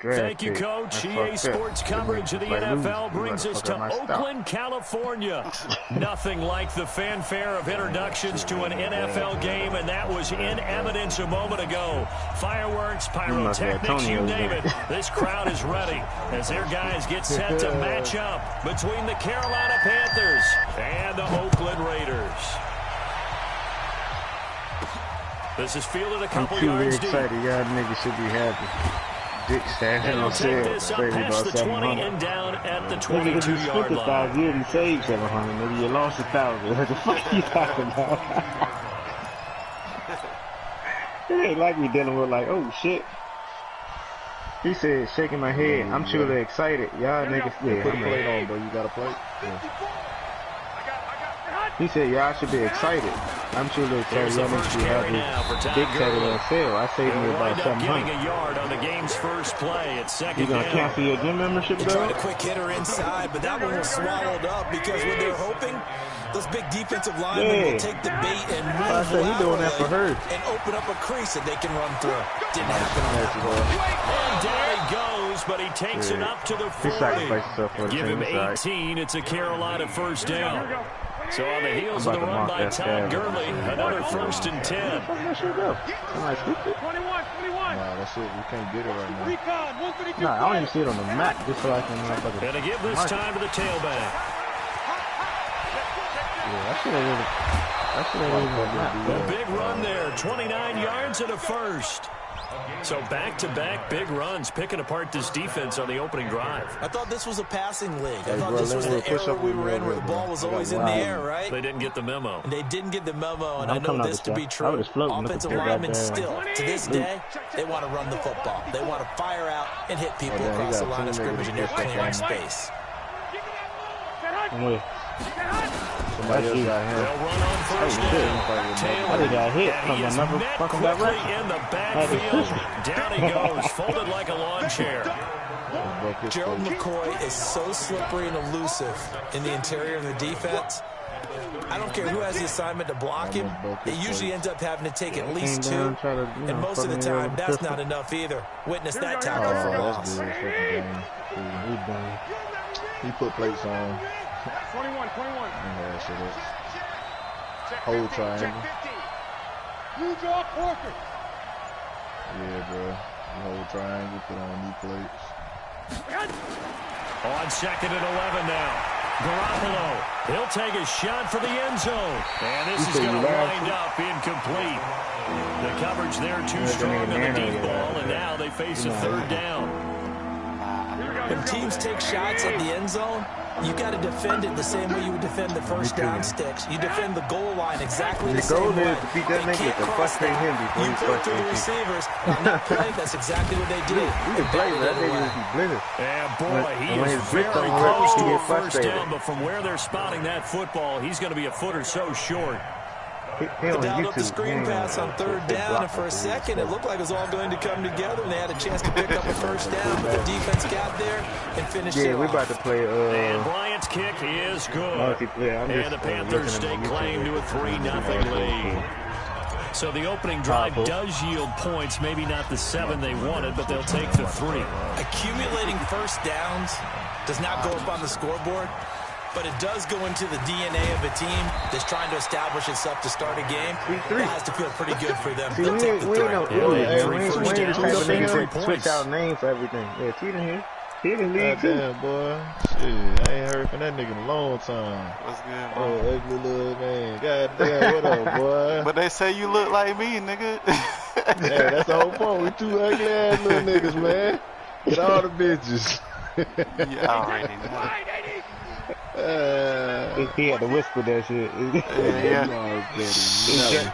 Thank you, Coach. EA Sports coverage of the NFL brings us to Oakland, California. Nothing like the fanfare of introductions to an NFL game, and that was in evidence a moment ago. Fireworks, pyrotechnics, you name it. This crowd is ready as their guys get set to match up between the Carolina Panthers and the Oakland Raiders. This is fielded a couple yards deep. I'm too excited. Y'all niggas should be happy. Dick standing on sale. Past the 20 and down at the 22-yard line. 5 years, he saved 700. Maybe you lost 1,000. What the fuck are you talking about? It ain't like we dealing with like, oh shit. He said, shaking my head. I'm truly excited. Y'all niggas, yeah. Put a plate on, bro. You got a plate? Yeah. He said, y'all should be excited. I'm truly excited. Y'all niggas be happy. Dick said it on sale. I saved me about 700. A yard on the game's first play at second. You gonna cancel your gym membership, They bro? tried a quick hitter inside, but that one was swallowed up because what they're hoping, those big defensive linemen will take the bait and move laterally and open up a crease that they can run through. Didn't happen on that one. And down he goes, but he takes it up to the 40. Give him 18. It's a Carolina first down. So on the heels of the run by Todd Gurley, another 1st and 10. Nah, that's it. We can't get it right now. Nah, I don't even see it on the map just so I can motherfucker. And to give this time to the tailback. Yeah, I should have really on the map. A big run there, 29 yards and a first. So back-to-back big runs, picking apart this defense on the opening drive. I thought this was a passing league. I thought this was the era we were in where the ball was always in the air, right? They didn't get the memo. And they didn't get the memo, and I know this to be true. Offensive linemen still, to this day, they want to run the football. They want to fire out and hit people across the line of scrimmage, and they're clearing space. Somebody else got hit. They'll run on first down. They got hit from another fucking direction. In the backfield. Down he goes, folded like a lawn chair. Gerald McCoy is so slippery and elusive in the interior of the defense. I don't care who has the assignment to block him. They usually end up having to take at least 2. And most of the time, that's not enough either. Witness that tackle for loss. He put plates on. 21. Yeah, shit is. Hold triangle. You drop Walker. Yeah, bro. Hold triangle, put on new plates. On 2nd and 11 now. Garoppolo. He'll take a shot for the end zone. And this is going to wind up incomplete. The coverage there too strong on the deep ball, and now they face a 3rd down. When teams take shots at the end zone, you got to defend it the same way you would defend the first down sticks. You defend the goal line exactly the same way. To beat that nigga with the frustrate him before you put through the receivers. On that play, that's exactly what they did. We can play that nigga if he blitzes. And boy, he is very close to a first down, but from where they're spotting that football, he's going to be a foot or so short. They dialed up the screen pass on 3rd down, and for a second it looked like it was all going to come together, and they had a chance to pick up a first down, but the defense got there and finished it off. We're about to play. And Bryant's kick is good. And the Panthers stake claim to a 3-0 lead. So the opening drive does yield points, maybe not the 7 they wanted, but they'll take the 3. Accumulating first downs does not go up on the scoreboard, but it does go into the DNA of a team that's trying to establish itself to start a game. That has to feel pretty good for them. They'll take the 3. Switch out names for everything. Yeah, Tweet in here. He didn't leave too. Damn, boy. Shit, I ain't heard from that nigga in a long time. What's good, man? Oh, ugly little man. God damn, what up, boy? But they say you look like me, nigga. Yeah, that's the whole point. We 2 ugly ass little niggas, man. Get all the bitches. You already know. He had to whisper that shit. Yeah.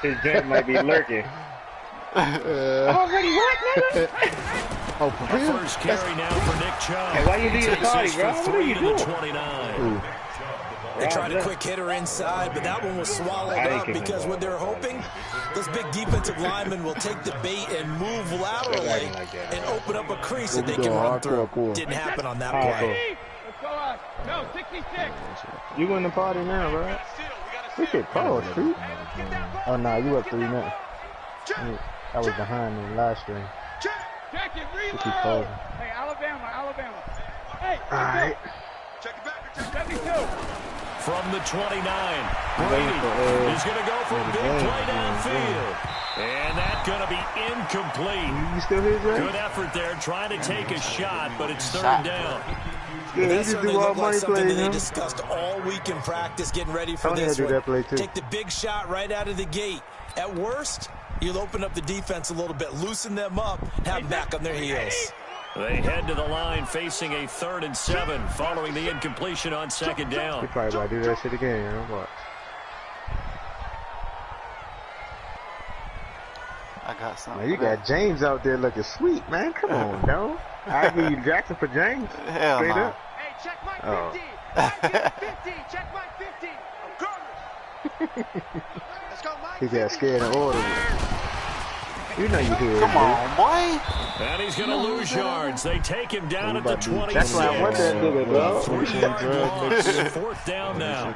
His jet might be lurking. Already what, nigga? Oh, for real? First carry now for Nick Chubb. Hey, why you leave the party, bro? What are you doing? 29. They tried a quick hitter inside, but that one was swallowed up because what they're hoping, those big defensive linemen will take the bait and move laterally and open up a crease that they can run through. Didn't happen on that play. No, 66. You win the party now, bro. We should pause, Street. Oh, no, you up 3 minutes. I was behind in the live stream. Check it, reload. Hey, Alabama. Hey, All right. check it back. 72. From the 29, Brady is going to go for a big play downfield. And that's going to be incomplete. You still here, Jay? Good effort there, trying to take a shot, but it's third down. Yeah, That you just certainly do all looked like money something plays, that they huh? discussed all week in practice, getting ready for Tony this had to do one. that play, too. Take the big shot right out of the gate. At worst, you'll open up the defense a little bit, loosen them up, have them back on their heels. They head to the line facing a 3rd and 7 following the incompletion on 2nd down. He probably about to do that shit again, you know what? I got something. Man, you got James out there looking sweet, man. Come on, dog. I give you Jackson for James. Hell Straight no. up. Hey, check my 50. Oh. Check 50. Check my 50. Let's go, Mike. He got scared and ordered it. You know you hear it, Come on, boy. And he's going to lose yards. They take him down at the 26. That's why I want that nigga, dog. 3-yard loss. 4th down now.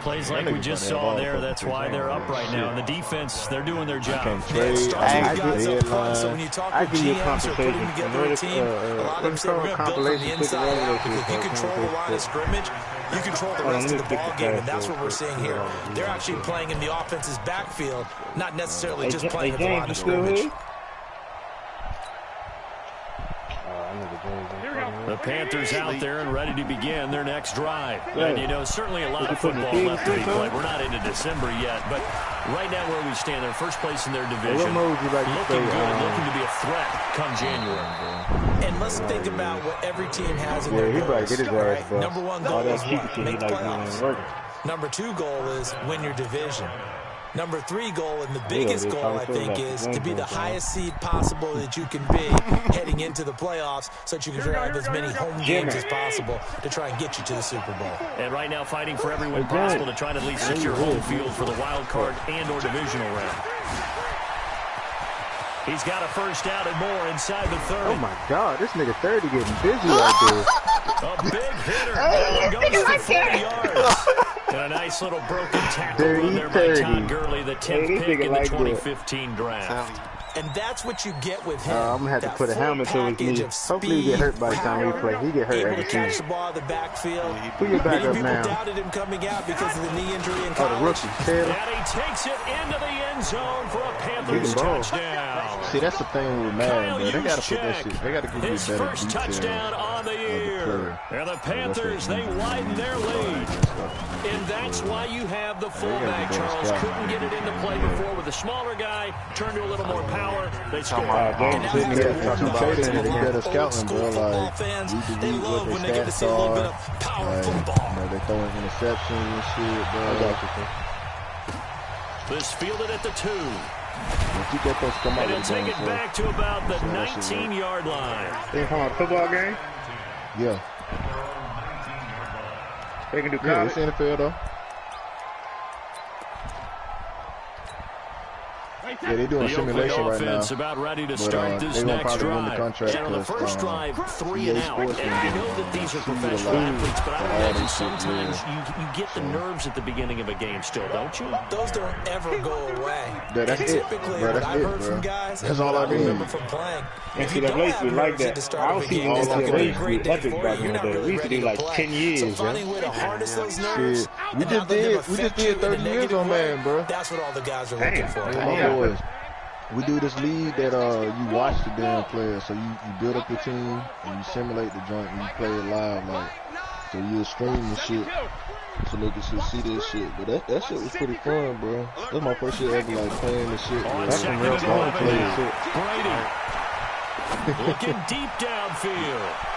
Plays like we just saw there. That's why they're up right now. And the defense, they're doing their job. Yeah, it starts with guys up front, so when you talk with GMs or putting together a team, a lot of them say we're going to build from the inside out, because if you control the line of scrimmage, you control the rest of the ball game, and that's what we're seeing here. They're actually playing in the offense's backfield, not necessarily just playing at the line of scrimmage. The Panthers out there and ready to begin their next drive. And, you know, certainly a lot of football left to be played. We're not into December yet, but right now where we stand, they're first place in their division. Looking good, looking to be a threat come January. And let's think about what every team has in their goals. Right? Number 1 goal is what? Make the playoffs. Number 2 goal is win your division. Number 3 goal, and the biggest goal, I think, is to be the highest seed possible that you can be heading into the playoffs, so that you can drive as many home games as possible to try and get you to the Super Bowl. And right now fighting for every win possible to try to at least secure home field for the wild card and or divisional round. He's got a first down and more inside the 30. Oh, my God. This nigga 30 getting busy right there. A big hitter. That one goes for 40 yards. And a nice little broken tackle run there by Todd Gurley, the 10th pick in the 2015 draft. And that's what you get with him. I'm going to have to put a helmet to his knee. Hopefully he get hurt by the time he play. He get hurt every catch the season. ball in the backfield. Who your Many backup people now? doubted him coming out because of the knee injury in Oh, college. the rookie. Taylor. And he takes it into the end zone for a Panthers touchdown. See, that's the thing with Madden, bro. They gotta put that shit. They gotta give you His better first detail touchdown on the year. And the Panthers, they widen their lead. And that's why you have the fullback, Charles. Couldn't get it into play before with a smaller guy. Turned to a little more power. They scored. And now James that's talking about the that. You better old scouting, school bro. football Like, fans, we they delete love what when they they get to see a little bit of power Like, football. you know, they throwing interceptions and shit, bro. This fielded at the 2. If you get those come out And he'll of the take game, it so, back to about the that shit 19-yard line. They call it a football game? yeah. They can do Yeah, college? it's NFL, though. Yeah, they doing The simulation Oakland right now. offense about ready to But, start this they gonna next probably win the drive. contract And on the because, first drive, 3 and EA out. Sports And I know that these are professional athletes, but I would imagine sometimes you get the nerves at the beginning of a game still, don't you? Those don't ever go away. Yeah, that's and it, typically, bro. what That's I've it, heard bro. from guys, That's and all what I I remember need. from playing, And if see, you the don't race have be like nerves at that. the I start don't of a see game, all it's not the going to be a race great be day epic for back you. in You're the not day. really We used to ready do to like play. 10 years, So yeah. finding a way to harness those Shit, nerves we and just not let them did affect you in a 30 years negative on way, Madden, bro. that's what all the guys are looking for. Hey, my boys, we do this league that you watch the damn players, so you build up your team and you simulate the joint and you play it live, like, so you stream and shit so they can see this shit. But that shit was pretty fun, bro. That's my first shit ever, like, playing this shit, bro. On That's some real 2nd fun and play 11 shit. Brady looking deep downfield.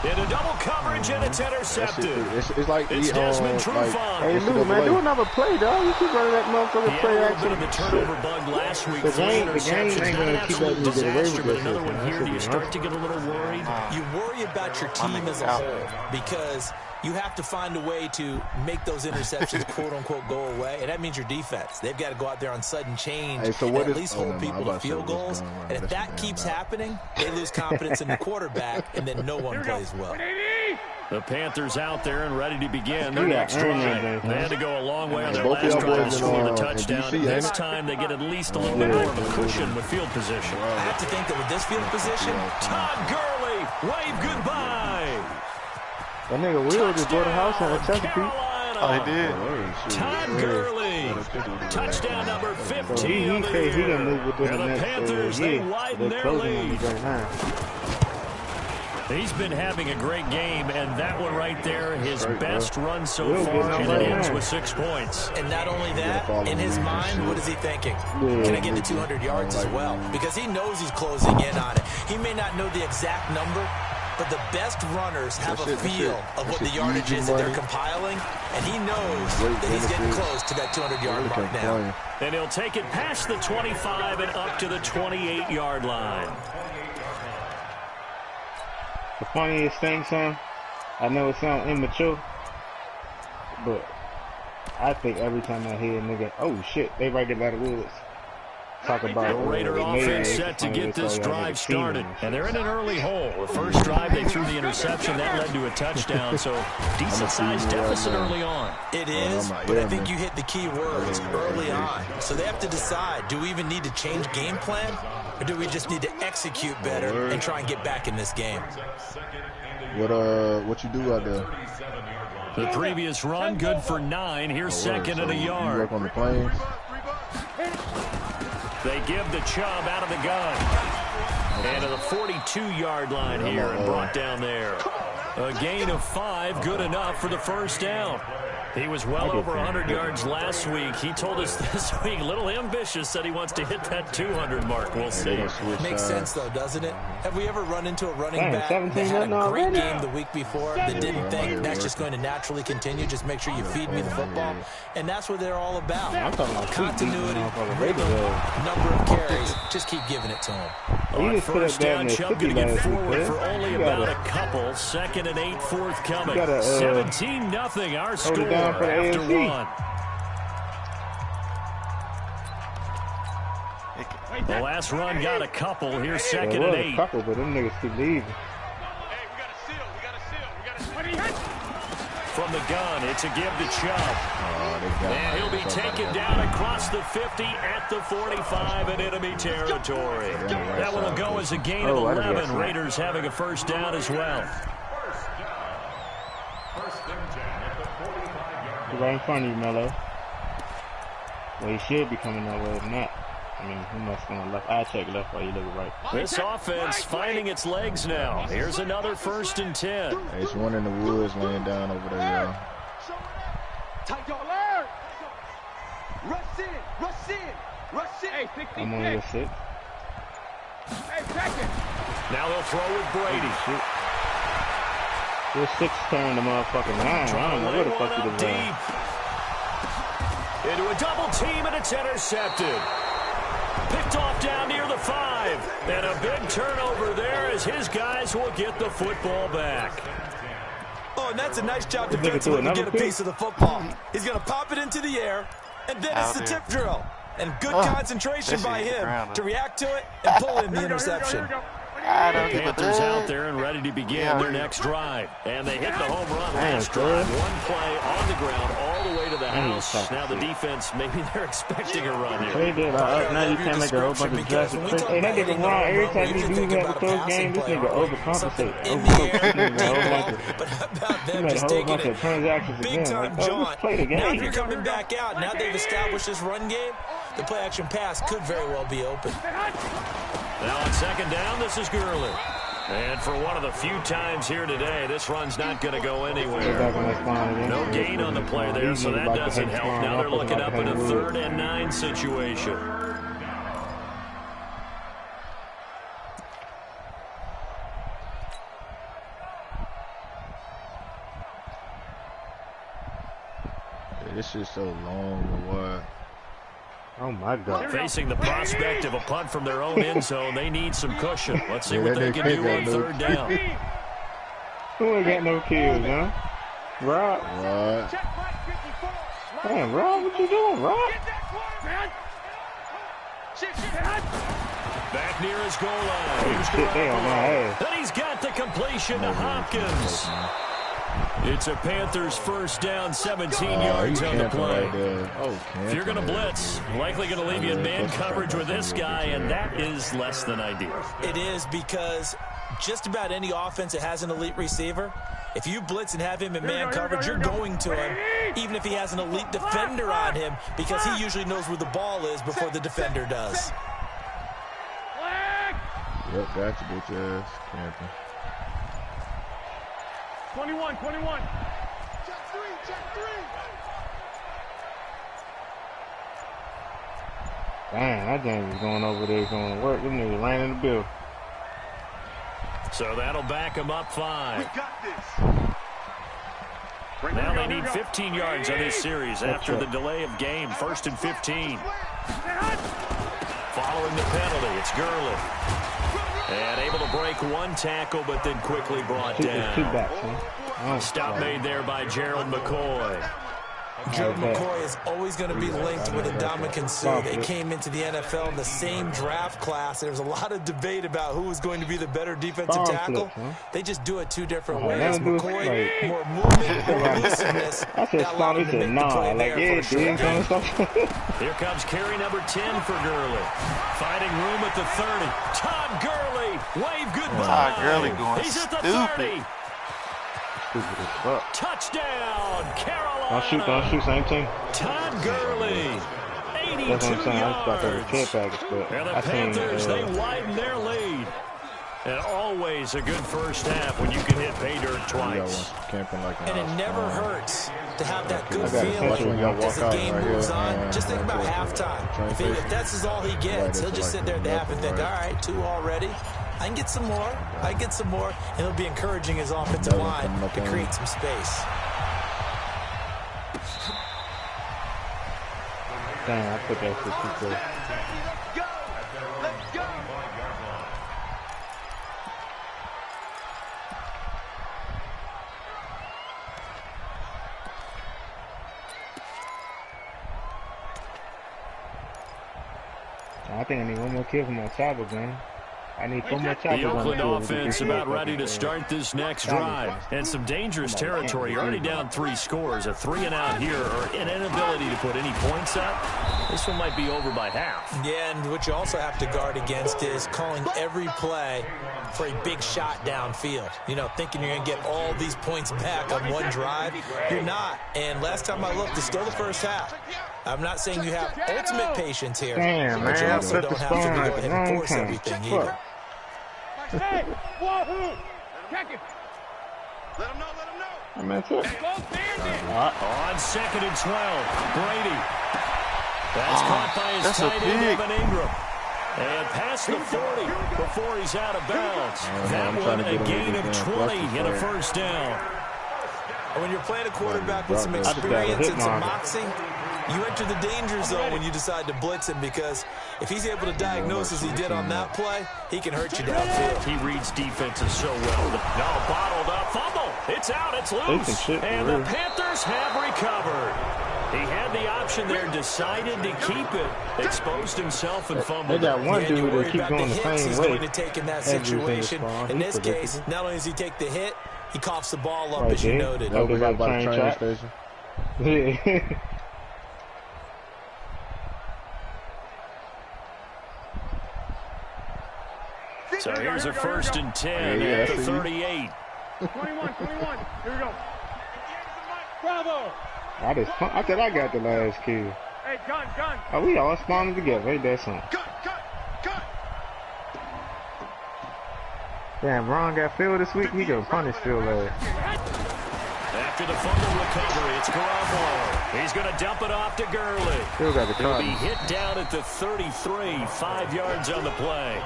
Into double coverage, and it's intercepted. It's like It's Desmond like, Trufant. Hey, Lou, man, do another play, dog. You keep running that motherfucker He play had a little bit of action. the turnover bug last week. The 3 game interceptions. ain't Not an gonna keep absolute letting you get away with disaster, but this another shit, one man. here. Do you That's start to get a little worried? You worry about your team as a whole because you have to find a way to make those interceptions quote-unquote go away, and that means your defense. They've got to go out there on sudden change Hey, so and what at is- least oh, hold no, people I'm to about to say field what's goals, going on. and if That's that what keeps I'm happening, they lose confidence in the quarterback, and then no one plays well. The The Panthers out there and ready to begin their next drive. They had to go a long way on their last drive to score the touchdown. This time they get at least a little bit more of a cushion with field position. I have to think that with this field position, Todd Gurley, wave goodbye. That nigga Will just bought a house on a Chesapeake. Oh, he did. Todd Gurley, touchdown number 15. So he said he gonna move within the next Panthers, they widen their lead. Right He's been having a great game, and that one right there, his best run so far, and it ends with 6 points. And not only that, in his mind, what is he thinking? Can I get to 200 yards as well? Because he knows he's closing in on it. He may not know the exact number, but the best runners have a feel of what the yardage is that they're compiling, and he knows that he's getting close to that 200-yard mark now. And he'll take it past the 25 and up to the 28-yard line. The funniest thing, son, I know it sounds immature, but I think every time I hear a nigga, oh shit, they right there by the woods. Talk about the Raider offense set to get this drive started, and they're in an early hole. The first drive they threw the interception, that led to a touchdown, so decent-sized deficit early on. It is, but I think you hit the key words, early on. So they have to decide, do we even need to change game plan, or do we just need to execute better and try and get back in this game? What you do out there? The previous run, good for 9. Here's second and a yard. Work on the planes. They give the Chubb out of the gun. And to the 42-yard line here and brought down there. A gain of 5, good enough for the first down. He was well over 100 yards last week. He told us this week, a little ambitious, said he wants to hit that 200 mark. We'll see. Makes sense, though, doesn't it? Have we ever run into a running back that had a great game the week before that didn't think that's just going to naturally continue? Just make sure you feed me the football. And that's what they're all about. Continuity, rhythm, number of carries. Just keep giving it to him. On first down, Chubb going to get forward for only about a couple. Second and 8 forthcoming. 17-0 our score. After 1. The last run got a couple. Here's second and 8. A couple, but them niggas keep leaving. From the gun, it's a give to Chubb. And he'll be taken down across the 50 at the 45 in enemy territory. That one will go as a gain of 11. Raiders having a first down as well. Right in front of you, Mello. Well, he should be coming that way, not. I mean, he must go left. I check left while you look right. This offense finding its legs now. Here's another 1st and 10. There's one in the woods laying down over there, y'all. Rush in, rush in, rush in. Hey, 66. I'm on your 6. Hey, second. Now they'll throw with Brady. Your 6 turned the motherfucking 9. I don't know where the fuck you deep. Into a double team, and it's intercepted. Picked off down near the 5. And a big turnover there as his guys will get the football back. Oh, and that's a nice job defensively to get a piece of the football. He's going to pop it into the air, and then it's the tip drill. And good concentration by him to react to it and pull in the interception. Panthers out there and ready to begin their next drive. And they hit the home run last drive. One play on the ground all the way to the house. Now the defense, maybe they're expecting a run here. They did. Now you can't make a whole bunch of adjustments. Hey, that nigga wrong. Every time you do have a close game, this nigga overcompensate. But how about them just taking it big-time jaunt? Now if you're coming back out, now they've established this run game, the play-action pass could very well be open. Now on second down, this is Gurley. And for one of the few times here today, this run's not going to go anywhere. No gain on the play there, so that doesn't help. Now they're looking up in a 3rd and 9 situation. This is so long and wide. Oh, my God. Facing the prospect of a punt from their own end zone, they need some cushion. Let's see what they can do on 3rd down. Who ain't got no kills, huh? Rob. Damn, Rob, what you doing, Rob? Back near his goal line. Shit, they on my ass. And he's got the completion to Hopkins. It's a Panthers first down, 17 yards on the play. Right if you're going to blitz, likely going to leave you in man coverage with this guy, and that is less than ideal. It is, because just about any offense that has an elite receiver, if you blitz and have him in man coverage, you're going to him, even if he has an elite defender on him, because he usually knows where the ball is before the defender does. Yep, got you, bitch ass, Camping. 21. Check three. Damn, that game was going over there going to work. Them niggas ran in the bill. So that'll back them up 5. We got this. Now they need 15 yards on this series after the delay of game. 1st and 15. Following the penalty, it's Gurley. And able to break one tackle, but then quickly brought down. Stop made there by Gerald McCoy. Gerald McCoy is always going to be linked with Ndamukong Suh. They came into the NFL in the same draft class. There was a lot of debate about who was going to be the better defensive tackle. They just do it 2 different ways. McCoy, more movement, more elusiveness. I said stop. He said nah. Like, yeah, dude. Here comes carry number 10 for Gurley. Finding room at the 30. Todd Gurley, wave goodbye. Todd Gurley going He's at the stupid. 30. Touchdown, Carolina. Don't shoot, same team. Todd Gurley, 82 That's what I'm saying. yards. I thought that was care package, but And the Panthers, they widen their lead. And always a good first half when you can hit pay dirt twice. And it never hurts to have that good feeling as the game moves on. Just think about halftime. If that's all he gets, he'll just sit there at the half and think, all right, 2 already. I can get some more. And it'll be encouraging his offensive line to create some space. Damn, I put that shit too close. Let's go. I think I need one more kill for my chopper, man. I need 4 more choppers. The Oakland offense about ready to start this next drive. And some dangerous territory. You're already down 3 scores. A 3-and-out here, or an inability to put any points up. This one might be over by half. Yeah, and what you also have to guard against is calling every play for a big shot downfield. You know, thinking you're going to get all these points back on one drive. You're not. And last time I looked, it's still the first half. I'm not saying you have ultimate patience here. Damn, but you man, also don't have to go ahead and force time. everything either. Hey, wahoo! Check it. Let him know. I'm at it. On 2nd and 12, Brady. That's caught by his tight end, Evan Ingram. And past the 40 before he's out of bounds. That one a gain of 20 in a first down. When you're playing a quarterback with some experience and some moxie, you enter the danger zone when you decide to blitz him, because if he's able to diagnose as he did on that play, he can hurt you downfield. He reads defenses so well. Now bottled up. Fumble. It's out. It's loose. And the Panthers have recovered. He had the option there, decided to keep it, exposed himself and fumbled. They got one dude that keep going the same he's way. going to take in that situation. In this case, not only does he take the hit, he coughs the ball up, as you noted. That was right by the train station. Yeah. So here's a 1st and 10 at the 38. 21. Here we go. Bravo. I thought I got the last kill. Hey, gun. Oh, we all spawned together. Ain't that something? Cut. Damn, Ron got Phil this week. He gonna punish Phil last. After the fumble recovery, it's Garoppolo. He's going to dump it off to Gurley. Still got the He'll be hit down at the 33, 5 yards on the play.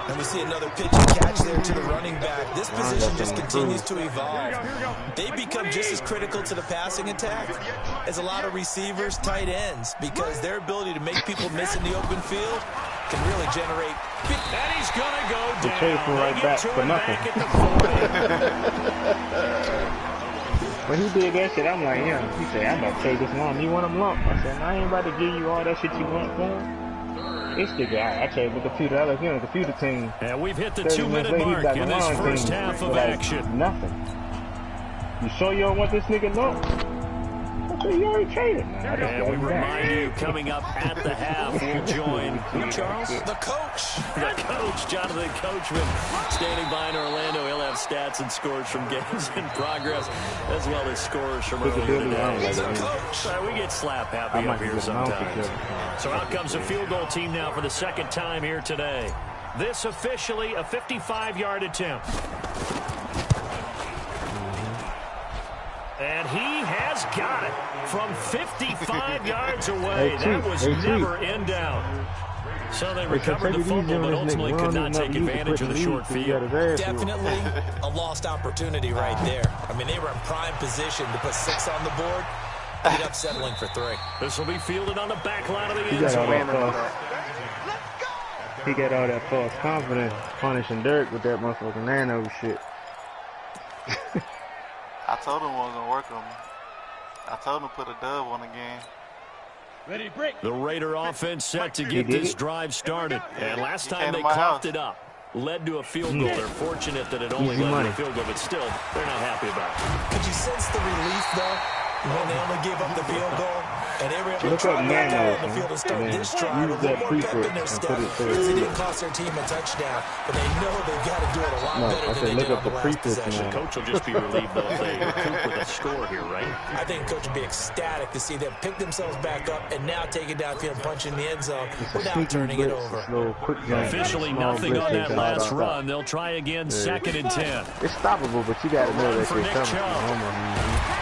And we see another pitch and catch there to the running back. This position just continues to evolve. They become just as critical to the passing attack as a lot of receivers, tight ends, because their ability to make people miss in the open field can really generate big. And he's going to go down. Right back for nothing. Back at the 40. When he did that shit, I'm like, yeah. He said, I'm about to take this lump. You want him lump? I said, I ain't about to give you all that shit you want for him. This nigga, I traded the computer. I like him, the computer team. And we've hit the 2-minute mark in this first half of action. Nothing. You sure you don't want this nigga low? You already traded. And we remind you, coming up at the half, we'll join who, Charles? The coach. The coach, Jonathan Coachman, standing by in Orlando. He'll have stats and scores from games in progress, as well as scores from earlier today. We get slap happy up here sometimes. So out comes a field goal team now for the second time here today. This officially a 55-yard attempt. And he has got it from 55 yards away. That was never in doubt. So they recovered the fumble, but ultimately could not take advantage of the short field. Definitely a lost opportunity right there. I mean, they were in prime position to put 6 on the board. Ended up settling for 3. This will be fielded on the back line of the end zone. He got all that false confidence punishing Dirk with that motherfucking nano shit. I told him it wasn't going to work on me. I told him to put a dub on the game. Ready, break. The Raider offense set to get this drive started. And last time they coughed it up, led to a field goal. They're fortunate that it only led to a field goal, but still, they're not happy about it. Could you sense the relief, though, when they only gave up the field goal? And they were able to try back out on the field and start this drive a little more pep in their step. Because it didn't cost their team a touchdown, but they know they've got to do it a lot better than they did on the last possession. The coach will just be relieved, though, if they recoup with a score here, right? I think the coach will be ecstatic to see them pick themselves back up and now take it downfield and punch in the end zone without turning it over. Officially nothing on that last run. They'll try again, 2nd and 10. It's stoppable, but you got to know that they're coming.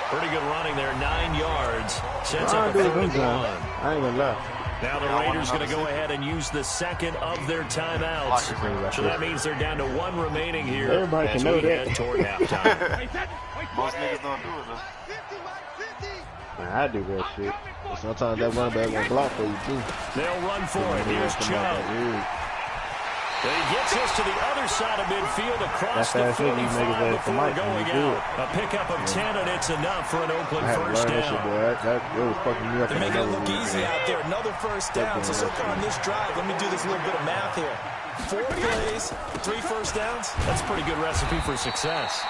Pretty good running there, 9 yards. Sets up a 3rd and 1. I ain't gonna lie. Now the Raiders going to go ahead and use the second of their timeouts. So that means they're down to 1 remaining here. Everybody can know that. Toward halftime. Most niggas don't do it, though. Man, I do that shit. Sometimes that running back won't block for you, too. They'll run for it. Here's Chubb. He gets this to the other side of midfield across the 45 before going out. A pickup of 10, and it's enough for an Oakland first down. They're making it look easy out there. Another first down. So far on this drive, let me do this little bit of math here. 4 plays, 3 first downs. That's a pretty good recipe for success.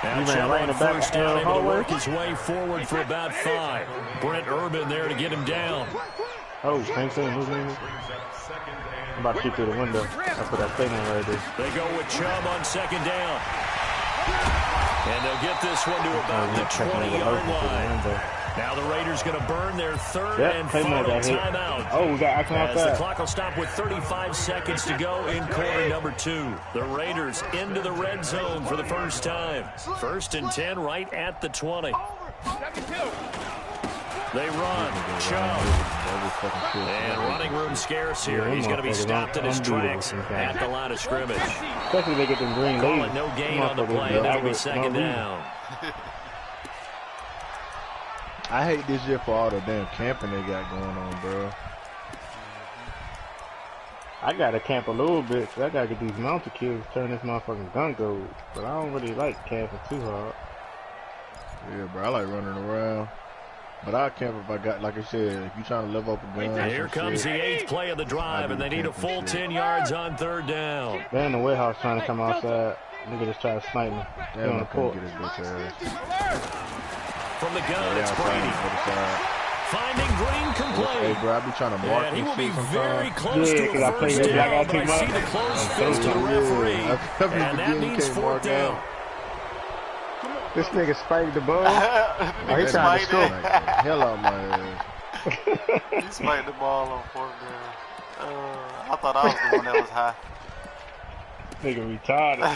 Now Chubb on first down, able to work his way forward for about 5. Brent Urban there to get him down. Oh, same thing. Who's name? I'm about to shoot through the window. That's what that thing right there. They go with Chubb on 2nd down. And they'll get this one to about the 20-yard line. Now the Raiders going to burn their 3rd and final timeout. Oh, we got action outside. The clock will stop with 35 seconds to go in quarter number 2. The Raiders into the red zone for the first time. 1st and 10 right at the 20. They run. Chubb. And running room scarce here. He's going to be stopped in his tracks at the line of scrimmage. Especially they get them green leaves. Calling no gain on the play. That'll be 2nd down. I hate this year for all the damn camping they got going on, bro. I gotta camp a little bit, so I gotta get these mounted kills, turn this motherfucking gun gold. But I don't really like camping too hard. Yeah, bro, I like running around. But I camp if I got, like I said, if you're trying to level up a gun. Here comes the 8th play of the drive, and they need a full 10 yards on 3rd down. They're in the warehouse trying to come outside. Nigga just try to snipe me. Damn, I couldn't get his bitch ass. From the gun, it's Brady. Finding Green complete. Hey, bro, I be trying to mark and he will be sometimes. very close to a first down, but I see the closed fist of the referee, and that means 4th down. This nigga spited the ball. He's trying to score. Hell out my ass. He spiked the ball on 4th down. I thought I was the one that was high. Nigga retarded.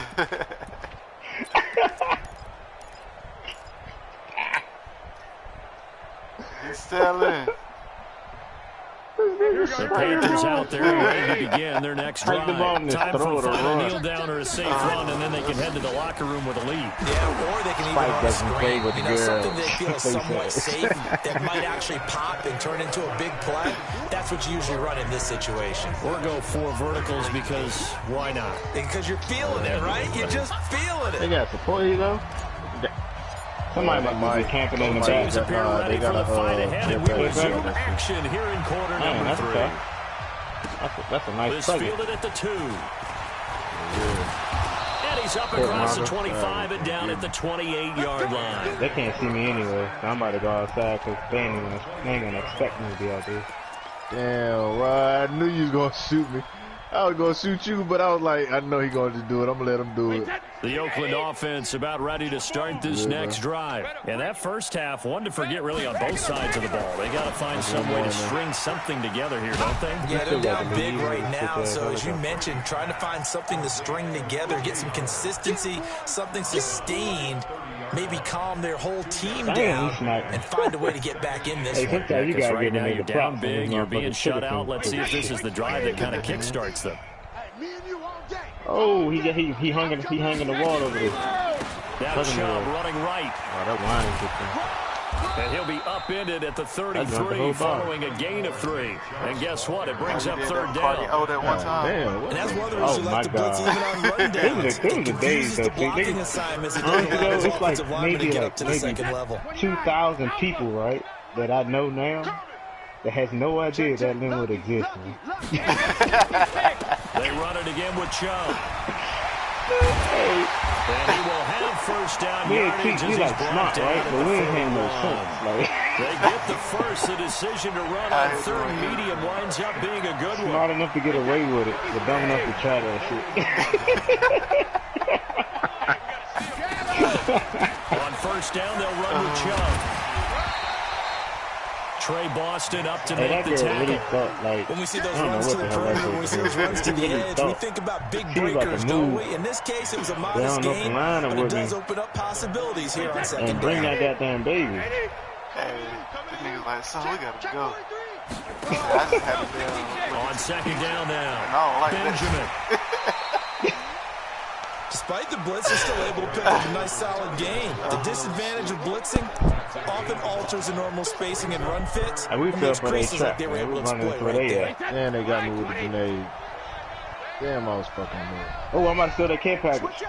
He's still in. The Panthers out there ready to begin their next drive. Time for a final kneel down or a safe run, and then they can head to the locker room with a lead. Yeah, or they can even run a screen. You know, something they feel is somewhat safe that might actually pop and turn into a big play. That's what you usually run in this situation. Or go 4 verticals because why not? Because you're feeling it, right? You're just feeling it. They got support here, though. Somebody might be camping in the back. Teams appear ready for the fight ahead, and we resume action here in quarter number 3. That's a nice play. This fielded at the 2. And he's is up across the 25 and down at the 28-yard line. They can't see me anyway, so I'm about to go outside because they ain't gonna expect me to be out there. Damn, Rod, I knew you was gonna shoot me. I was gonna shoot you, but I was like, I know he's going to do it. I'm gonna let him do it. The Oakland offense about ready to start this next drive. And that first half, one to forget really on both sides of the ball. They got to find some way to string something together here, don't they? Yeah, they're down big right now. So as you mentioned, trying to find something to string together, get some consistency, something sustained, maybe calm their whole team down and find a way to get back in this one. Because right now you're down big, you're being shut out. Let's see if this is the drive that kind of kickstarts them. Oh, he hung in the wall over there. That Chubb running right. Oh, that line is good. And he'll be upended at the 33 following a gain of 3. And guess what? It brings up third down. Oh, that one time. Damn. And that's one of the reasons you like to blitz even on run downs. It was a days though. Blocking assignments, it doesn't allow his offensive linemen to get up to the second level. 2,000 people, right, that I know now that has no idea that limit would exist, man. They run it again with Chubb. And he will have first down yardage as he's like smart, right? But we ain't having no sense. Like, they get the first. The decision to run on third and medium winds up being a good one. Smart enough to get away with it, but dumb enough to try that shit. On first down, they'll run with Chubb. Trey Boston up to make the tackle. Really thought, like, when we see those runs to the perimeter, when we see those runs to the edge, we think about big breakers, don't we? In this case, it was a modest gain, but it does open up possibilities here on second down. And bring that goddamn baby. Hey, the nigga's like, son, we gotta go. I just had to be on second down now. No, like Benjamin. Despite the blitz, they're still able to pick up a nice solid gain. The disadvantage of blitzing often alters the normal spacing and run fits. And we fell for their trap. They were able to exploit right there. And they got me with the grenade. Damn, I was fucking mad. Oh, I'm about to steal that care package.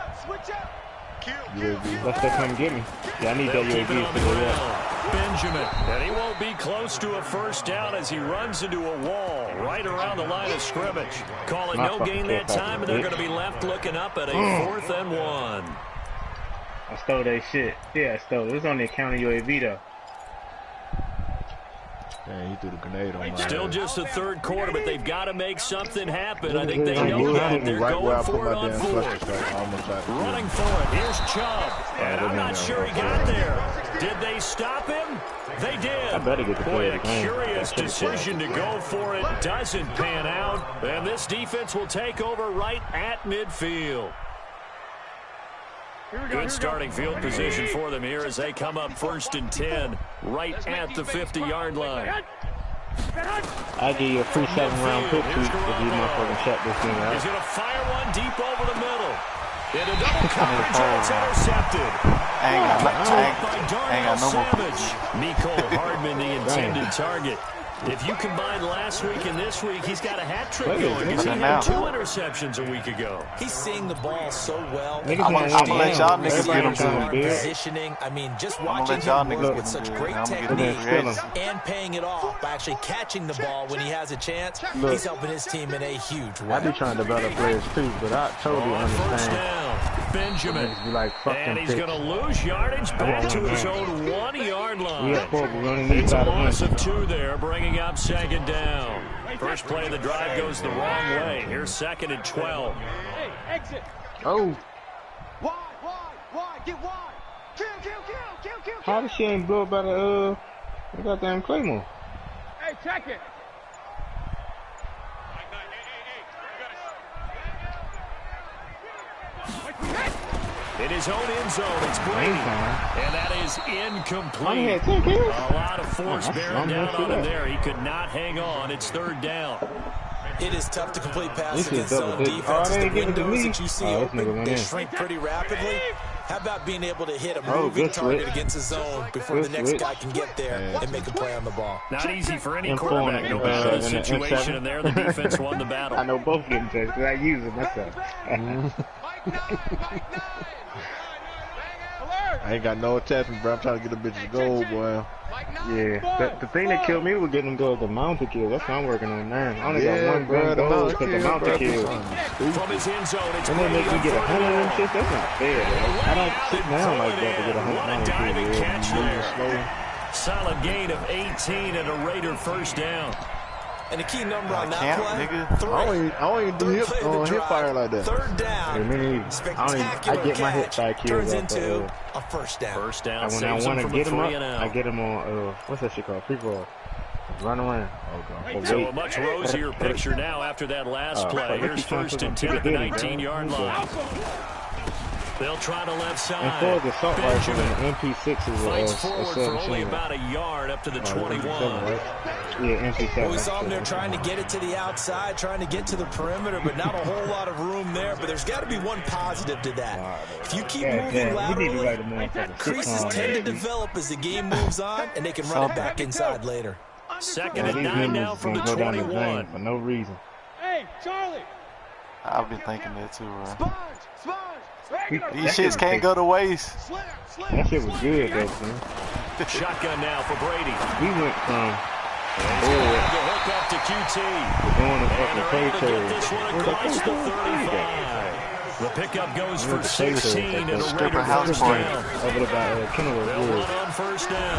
UAV. Let's come get me. Yeah, I need that UAV. Benjamin, and he won't be close to a first down as he runs into a wall right around the line of scrimmage. Call it no gain that time, and they're going to be left looking up at a 4th and 1. I stole that shit. Yeah, I stole it. It was on the account of UAV, though. Man, he threw the grenade on my Still head. just the third quarter, but they've got to make something happen. I think they know that. They're going for it on 4th. Running for it. Here's Chubb. And I'm not sure he got there. Did they stop him? They did. I better get the Boy, a curious decision to go for it. Doesn't pan out. And this defense will take over right at midfield. Good starting field position for them here as they come up 1st and 10 right at the 50-yard line. I give you a free 7-round pick if you motherfucking shut this thing out. He's going to fire one deep over the middle. In a double coverage, and it's intercepted. By Darnell Savage. Nicole Hardman, the intended target. If you combine last week and this week, he's got a hat trick going because he had 2 interceptions a week ago. He's seeing the ball so well. I'm going to let y'all niggas get him some positioning. I mean, just watching him work with such great technique and paying it off by actually catching the ball when he has a chance. He's helping his team in a huge way. I be trying to develop players too, but I totally understand. Benjamin, and he's going to lose yardage back to his own 1-yard line. It's a loss of 2 there, bringing up second down. First play of the drive goes the wrong way. Here's 2nd and 12. Hey, exit. Oh. Wide, get wide. Kill. How does she ain't blow up by the goddamn Claymore? Hey, check it. In his own end zone, it's Brady. And that is incomplete. A lot of force bearing down on him there. He could not hang on. It's 3rd down. It is tough to complete passes against zone defenses. The windows that you see open, they shrink pretty rapidly. How about being able to hit a moving target against a zone before the next guy can get there and make a play on the ball? Not easy for any quarterback to the situation, and there the defense won the battle. I know both getting touched because I use it myself. Alert. I ain't got no attachment, bro. I'm trying to get the bitches gold, boy. Yeah, the thing that killed me was getting them gold, the mounted kill. That's what I'm working on now. I only got one bro, gold because the mounted kill. From his end zone, it's and they make me get 100 and shit. That's not fair, bro. I don't sit down like that to get 100 catch there. Solid gain of 18 and a Raider first down. And the key number on that play, I don't even do hip fire like that. Third down, spectacular I get my hip fire kills turns into a first down. First down, when I want to get him up, I get him on, what's that shit called? Pre-roll. Run around. So a much rosier picture now after that last play. Here's first and 10 at the 19-yard line. They'll try to left side. And for the assault rifle, the MP6 is fights forward for only about a yard up to the 21. Yeah, MP7. We saw him there trying to get it to the outside, trying to get to the perimeter, but not a whole lot of room there. But there's got to be one positive to that. If you keep moving laterally, creases tend to develop as the game moves on, and they can run it back inside later. Second and 9 now from the 21. For no reason. Hey, Charlie. I've been thinking that too, bro. These shits can't go to waste. That shit was good, though, man. Shotgun now for Brady. We went from the hook up to QT. going to fucking play get this one across the 35. The pickup goes for 16 and a Raider first down. Over about Kenilworth. They'll run on first down.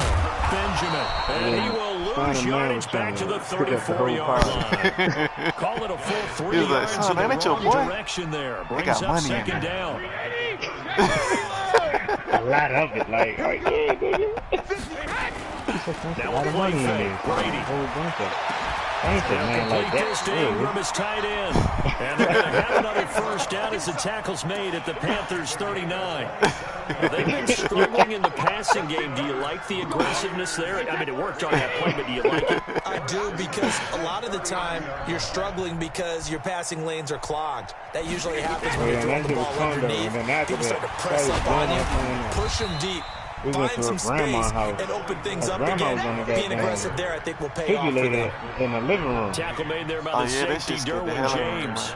Benjamin. And he will lose yardage back to the 34-yard line. Call it a full 3 yards in the wrong direction there. Brings up second down. A lot of it, like, oh, yeah, baby. Now a play fake. Brady. Whole bunch of man, like this to Ingram is tight end. And they're going to have another first down as the tackle's made at the Panthers' 39. Now, they've been struggling in the passing game. Do you like the aggressiveness there? I mean, it worked on that play, but do you like it? I do, because a lot of the time you're struggling because your passing lanes are clogged. That usually happens when you're throwing the ball underneath. People start to press up on you, push them deep. Find some space and open things up again. Being aggressive there, I think, will pay off for them. In the living room. Tackle made there by the safety, Derwin James.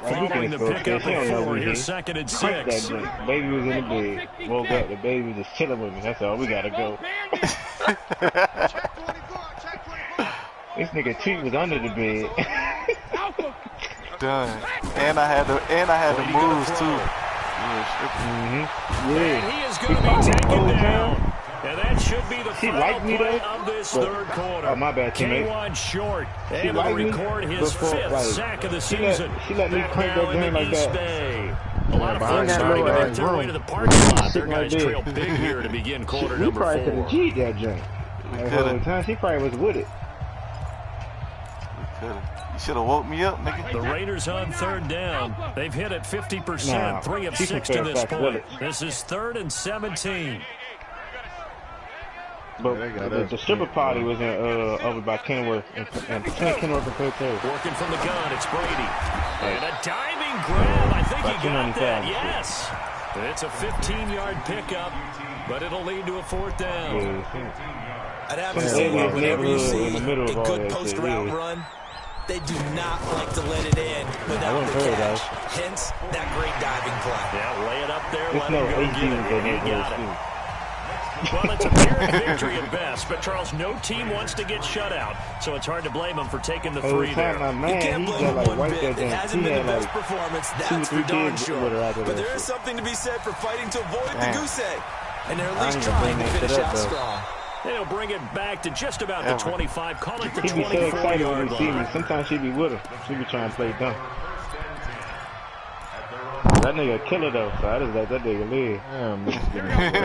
Following the pickup at 4, here's second and 6. Baby was in the bed. Woke up, the baby was just chilling with me. That's all. We gotta go. This nigga Treat was under the bed. Done. And I had the moves too. And he is going to be taken down. And that should be the final play of this third quarter. Oh, my bad, teammate. K1 short, able to record his 5th sack of the season. She let me crank that game like that. A lot of folks starting to make their way to the parking lot. Their guys trail big here to begin quarter number 4. We probably could have G'd that joint. That whole time, she probably was with it. We could have. You should have woke me up, nigga. The Raiders on third down. They've hit it 50%, 3 of 6 to this point. This is 3rd and 17. But the stripper party was in, over by Kenilworth and between Kenilworth and Fairfield. Working from the gun, it's Brady. And a diving grab. I think he got that. Yes. It's a 15-yard pickup, but it'll lead to a 4th down. I'd have to say, whenever you see a good post-route run, they do not like to let it in without the catch. Hence, that great diving play. Yeah, lay it up there, let him go get it. He got it. Well, it's a pyrrhic victory at best, but Charles, no team wants to get shut out, so it's hard to blame him for taking the 3 there. You can't blame him one bit. It hasn't been the best performance, that's for darn sure. But there is something to be said for fighting to avoid the goose egg, and they're at least trying to finish out strong. They'll bring it back to just about the 25. Call it the 24-yard line. He be so excited when he see me. Sometimes she be with him. She be trying to play dumb. That nigga a killer though, so I just let that nigga live.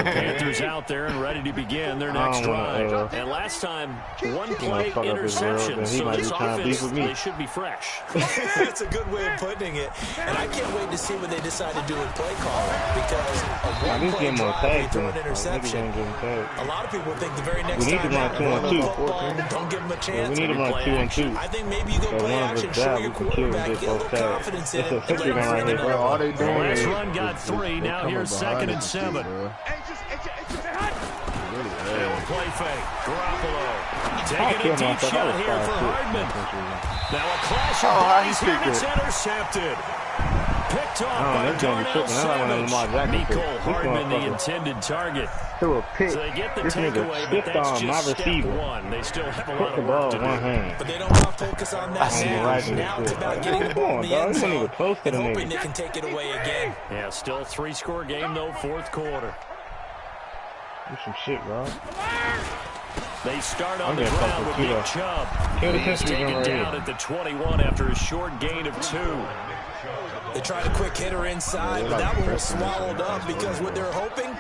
Panthers out there and ready to begin their next drive. And last time, one play interception, so this offense, they should be fresh. That's a good way of putting it. And I can't wait to see what they decide to do with play calling, because a one-play drive, they throw an interception. A lot of people think the very next time they run the football, don't give them a chance. We need to run 2 and 2. I think maybe you go play action, show your quarterback, get a little confidence in it, and let him find it all. The last run got 3. Now here's 2nd and 7. Play fake. Garoppolo taking a deep shot here for Hardman. Now a clash of bodies here. It's intercepted. picked off by Darnell Savage. Mecole Hardman, the intended target. Threw a pick. So they get the this nigga takeaway, but stiffed that's on my just step receiver. one. They still have a Put lot the of ball work to in one do. hand. But they don't want to focus on that now. Now it's about getting the ball in the end zone and hoping they can take it away again. Yeah, still a 3-score game, though, fourth quarter. Do some shit, bro. They start on the ground with Nick Chubb. He's taken down at the 21 after a short gain of 2. They tried a quick hitter inside, but that one was swallowed up because what they're hoping,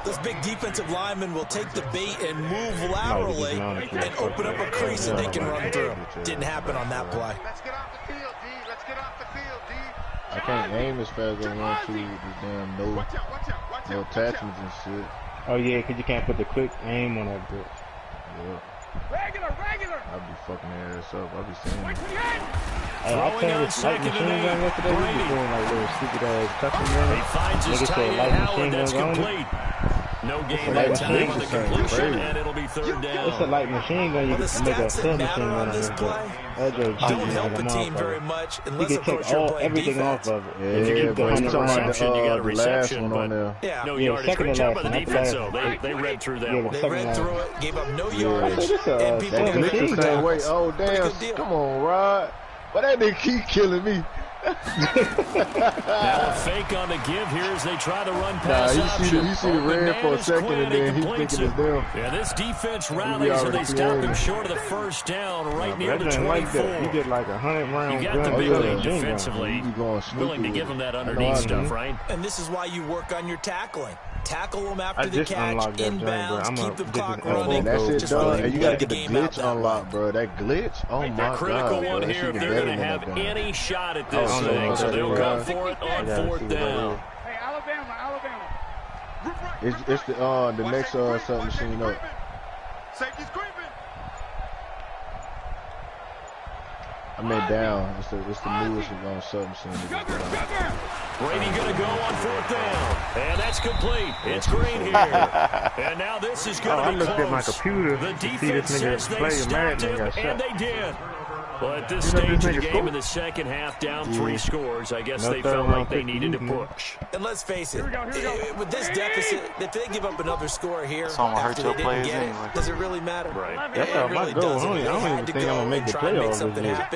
this big defensive lineman will take the bait and move laterally and open up a crease that they can run through. Didn't happen on that play. Let's get off the field, D. Let's get off the field, D. I can't aim as fast as I want to with the damn no attachments and shit. Oh yeah, cause you can't put the quick aim on that bitch. Yeah. Regular. I'll be fucking their ass up. I'll be saying that. Hey, I played this light machine gun yesterday. We was doing like little stupid ass custom guns. He finds his tight end Howard. That's complete. No gain that time on the completion, and it'll be third down. It's a light machine gun. You can make a submachine gun on this play. Don't help a team very much unless you can take everything off of it. Yeah, if you get the reception, you got a reception, one on there. But no yardage. Great job by the defense, though. They read through that one. They read through it, gave up no yardage, and people That got glitch the same way. Oh, damn. Come on, Rod. But that nigga keep killing me. Now a fake on the give here as they try to run pass option. You see the red for a second, and then he's thinking it's them. Yeah, this defense rallies and they stop him short of the first down, right near the 24. Like that. You get like 100 rounds. You got the ability defensively, willing to give them that underneath stuff, right? And this is why you work on your tackling. Tackle them after the catch, inbounds, keep the clock running. That's it, done. And you got to get the glitch unlocked, bro. That glitch, oh my God. A critical one here if they're going to have any shot at this thing. So they'll go for it on fourth down. Hey, Alabama. It's the next sub machine up. Safety's creeping. I mean down. It's the newest sub machine. Brady gonna go on fourth down, and that's complete. It's Green here, and now this is gonna be close. I looked at my computer. The defense says they stopped him, and they did. Well, at this stage of the game in the second half, down 3 scores, I guess they felt like they needed to push. And let's face it, with this deficit, if they give up another score here after they didn't get it, does it really matter? Right. That's how my goal. I don't even think I'm going to make the playoffs.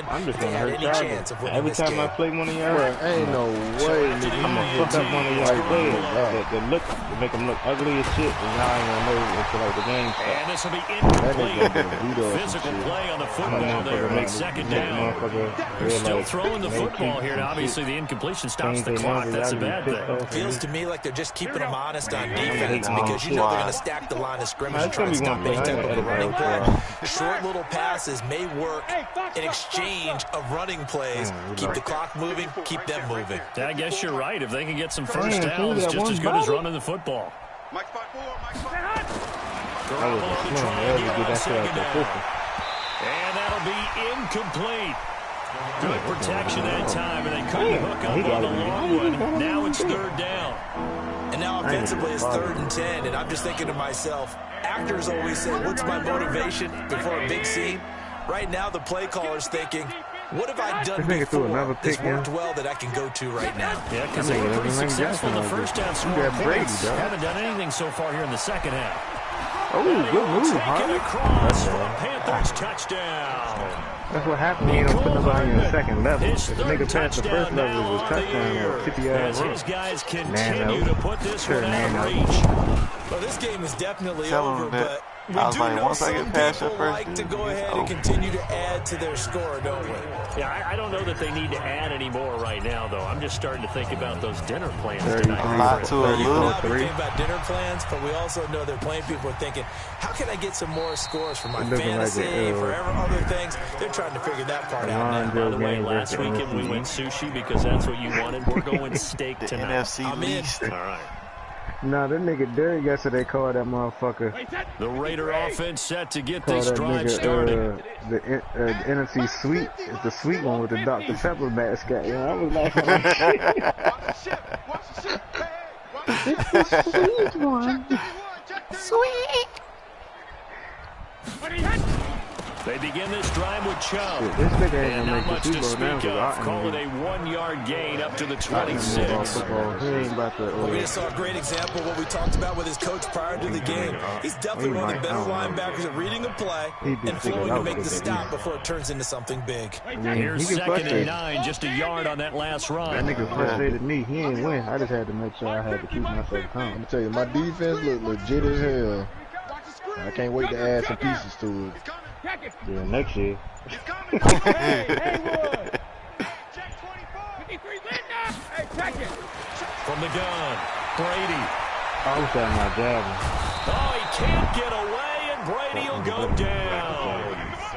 I'm just going to hurt y'all. Every time I play one of y'all, ain't no way, nigga. I'm going to fuck up one of y'all players that make them look ugly as shit, and y'all ain't going to know until like the game starts. And this will be incomplete. Physical play on the football there. Second down. They're still throwing the football here. Now, obviously, the incompletion stops the clock. That's a bad thing. Feels to me like they're just keeping them honest on defense because you know they're going to stack the line of scrimmage and try to stop any type of a running play. Short little passes may work in exchange of running plays. Keep the clock moving, keep them moving. I guess you're right. If they can get some first downs, just as good as running the football. Mike spot 4, Mike spot 4. Garoppolo to try and get on second down. And that'll be incomplete. Good protection that time, and they couldn't hook up on the long one. Now it's third down. And now offensively it's 3rd and 10, and I'm just thinking to myself, actors always say, what's my motivation before a big scene? Right now the play caller's thinking, what have I done before that's worked well that I can go to right now? Yeah, because they were pretty successful in the first half, scoring points. Haven't done anything so far here in the second half. Oh, good move, Taking across for a Panthers touchdown. That's what happened when you don't put nobody in the second level. If the nigga passed the first level, it was a touchdown or 50 yards. As his guys continue to put this one out of reach. Well, this game is definitely over, but we do know once I some get past people that first like to go ahead and continue to add to their score, don't we? Yeah, I don't know that they need to add any more right now, though. I'm just starting to think about those dinner plans tonight. Not to a little. We think about dinner plans, but we also know they're playing people are thinking, how can I get some more scores for my fantasy, for other things? They're trying to figure that part out now. By the way, last weekend we went sushi because that's what you wanted. We're going steak tonight. NFC least. All right. Nah, that nigga Derek yesterday called that motherfucker. The Raider offense set to get this drive started. The NFC sweet is the sweet one with the Dr. Pepper mascot. You know, I was laughing like shit. It's the sweet one. Sweet. They begin this drive with Chubb. This nigga ain't And gonna not much make to the Super Bowl speak now. of. Call it a 1-yard gain up to the 26. He ain't about to. Well, we just saw a great example of what we talked about with his coach prior to the game. He's definitely one of the better linebackers at reading a play and flowing to make the stop before it turns into something big. Here's 2nd and 9, just a yard on that last run. That nigga frustrated me. He ain't win. I just had to make sure I had to keep myself calm. I'm gonna tell you, my defense look legit as hell. I can't wait to add some pieces to it. Yeah, next year. From the gun, Brady. I wish I had my jabbing. Oh, he can't get away, and Brady will go down.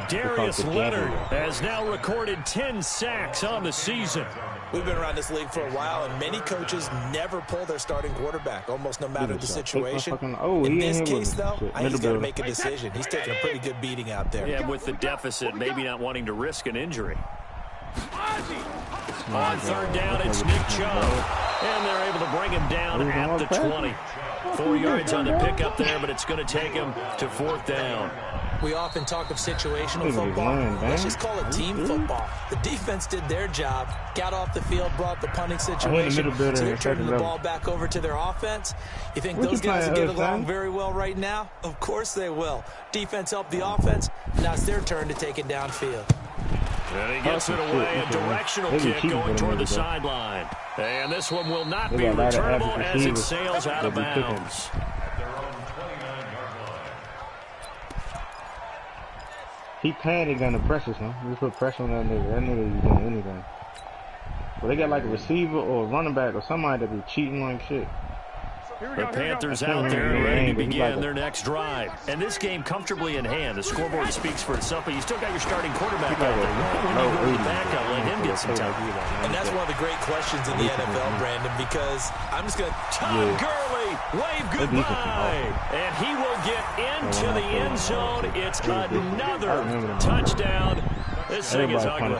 Darius Leonard has now recorded 10 sacks on the season. We've been around this league for a while, and many coaches never pull their starting quarterback, almost no matter the situation. In this case, though, I think he's got to make a decision. He's taking a pretty good beating out there. Yeah, with the deficit, maybe not wanting to risk an injury. On 3rd down, it's Nick Chubb. And they're able to bring him down at the 20. 4 yards on the pickup there, but it's going to take him to 4th down. We often talk of situational football. Let's just call it team football. The defense did their job, got off the field, brought the punting situation, so they're turning the ball back over to their offense. You think those guys will get along very well right now? Of course they will. Defense helped the offense. Now it's their turn to take it downfield. And he gets it away, a directional kick going toward the sideline. And this one will not be returnable as it sails out of bounds. He panicked on the pressure, son. We put pressure on that nigga. That nigga is doing anything. But they got like a receiver or a running back or somebody that be cheating like shit. The Panthers out there ready to begin their next drive. And this game comfortably in hand. The scoreboard speaks for itself, but you still got your starting quarterback out there. When you go to the backup, let him get some time. And that's one of the great questions in the NFL, Brandon, because I'm just going to... Todd Gurley, wave goodbye. And he will get into the end zone. It's another touchdown. This thing is ugly.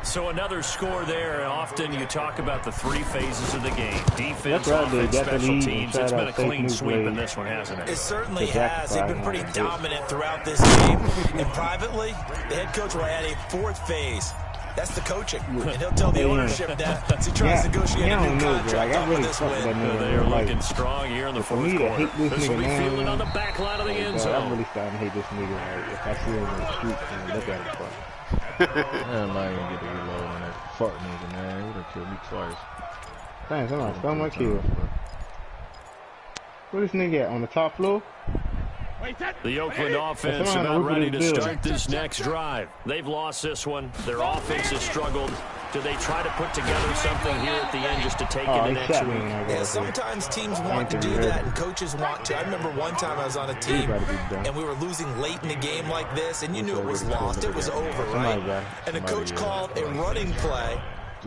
So another score there. Often you talk about the 3 phases of the game. Defense, offense, special teams. It's been a clean sweep in this one, hasn't it? It certainly has. They've been pretty dominant throughout this game. And privately, the head coach will add a 4th phase. That's the coaching. And he'll tell the ownership that as he tries to negotiate a new contract off of this win. They are looking strong here in the 4th quarter. This will be fielded on the back line of the end zone. I'm really starting to hate this nigga. If I see him in the street and look at him, Man, I ain't gonna get the reload on that fuck nigga, man. He would've killed me twice. Dang, somebody stole my kill. Where this nigga at? On the top floor? The Oakland offense about ready to start this next drive. They've lost this one. Their offense has struggled. Do they try to put together something here at the end just to take into next week? Yeah, sometimes teams want to do that and coaches want to. I remember one time I was on a team and we were losing late in the game like this, and you knew it was lost. It was over, right? And the coach called a running play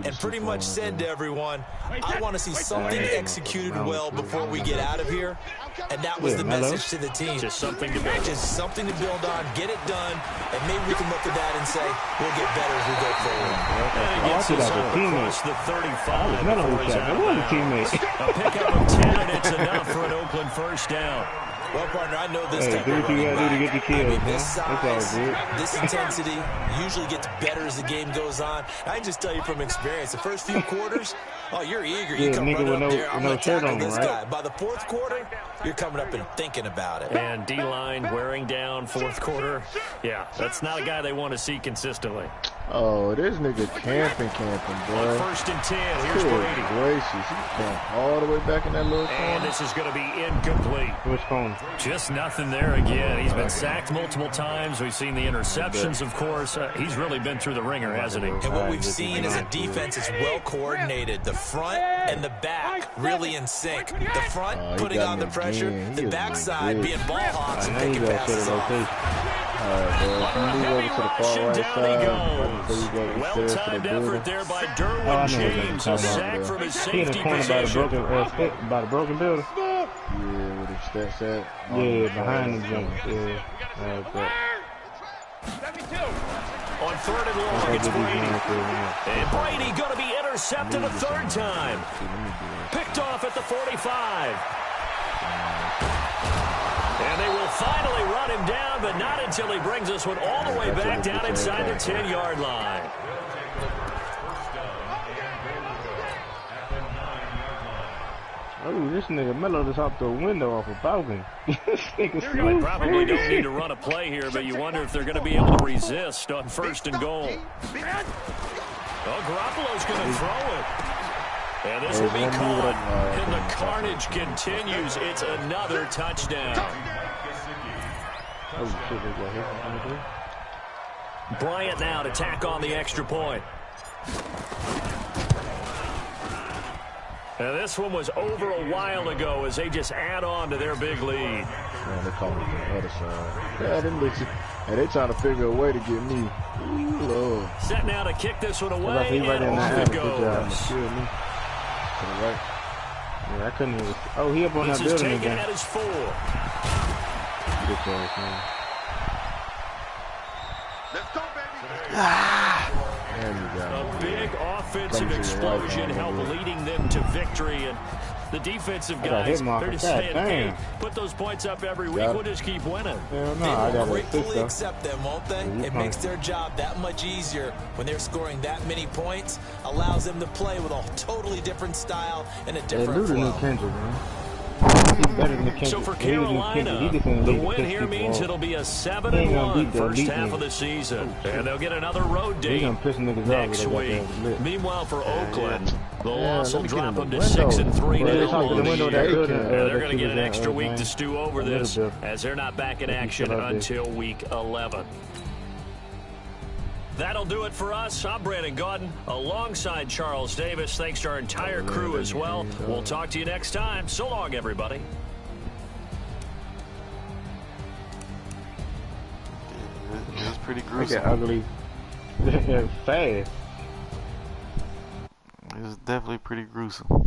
and pretty much said to everyone, I want to see something executed well before we get out of here. And that was the message to the team. Just something to build. Just something to build on, get it done, and maybe we can look at that and say, we'll get better as we go forward. And he gets his across the 35 before he's out of bounds. A pickup of 10, and it's enough for an Oakland first down. Well, partner, I know this type of running back. I mean, this size, this intensity usually gets better as the game goes on. I can just tell you from experience, the first few quarters, oh, you're eager. You come running up there, I'm going to tackle this guy. By the 4th quarter, you're coming up and thinking about it. And D-line wearing down 4th quarter. Yeah, that's not a guy they want to see consistently. Oh, this nigga camping, bro. On 1st and 10, here's Brady. Gracious, he's camped all the way back in that little corner. And this is going to be incomplete. Which corner? Just nothing there again. He's been sacked multiple times. We've seen the interceptions, of course. He's really been through the ringer, hasn't he? And what we've seen is a defense that's well coordinated. The front and the back really in sync. The front putting on the pressure. The backside being ball hawks and picking passes off. Well-timed effort there by Derwin James. A sack from his safety position. By the broken building. Yeah, with his stats at. Yeah, behind the jump. Yeah. On 3rd and long, it's Brady. And Brady going to be intercepted a 3rd time. Picked off at the 45. And And they will finally run him down, but not until he brings this one all the way back down inside the 10-yard line. Oh, this nigga Melo just hopped the window off a balcony. This nigga They probably don't need to run a play here, but you wonder if they're going to be able to resist on 1st and goal. Oh, Garoppolo's going to throw it. And this will be caught, and the carnage continues. It's another touchdown. Oh, shit, they got hit. Bryant now to tack on the extra point. And this one was over a while ago as they just add on to their big lead. Man, they call me from the other side. Yeah, them bitches. And they trying to figure a way to get me. Ooh, Lord. Set now to kick this one away, right and off it goes. To the right. Yeah, I couldn't even. Oh, he up on that building again. This is taken at his 4. Good choice, man. Let's go, baby. There you go. A big offensive explosion helped leading them to victory, and the defensive guys, they're just saying, hey, put those points up every week, we'll just keep winning. Hell no, They I will got gratefully accept them, won't they? It fine. makes their job that much easier when they're scoring that many points, allows them to play with a totally different style and a different flow. Kendrick, man. He's better than Kendrick. So for Carolina, the win here means it'll be a 7-1 first half of the season. And they'll get another road date next week. Meanwhile, for Oakland, the loss will drop them to 6-3 now on the year. And they're going to get an extra week to stew over this as they're not back in action until week 11. That'll do it for us. I'm Brandon Gaudin alongside Charles Davis. Thanks to our entire crew as well. We'll talk to you next time. So long, everybody. It was pretty gruesome. Ugly. Fast. It was definitely pretty gruesome.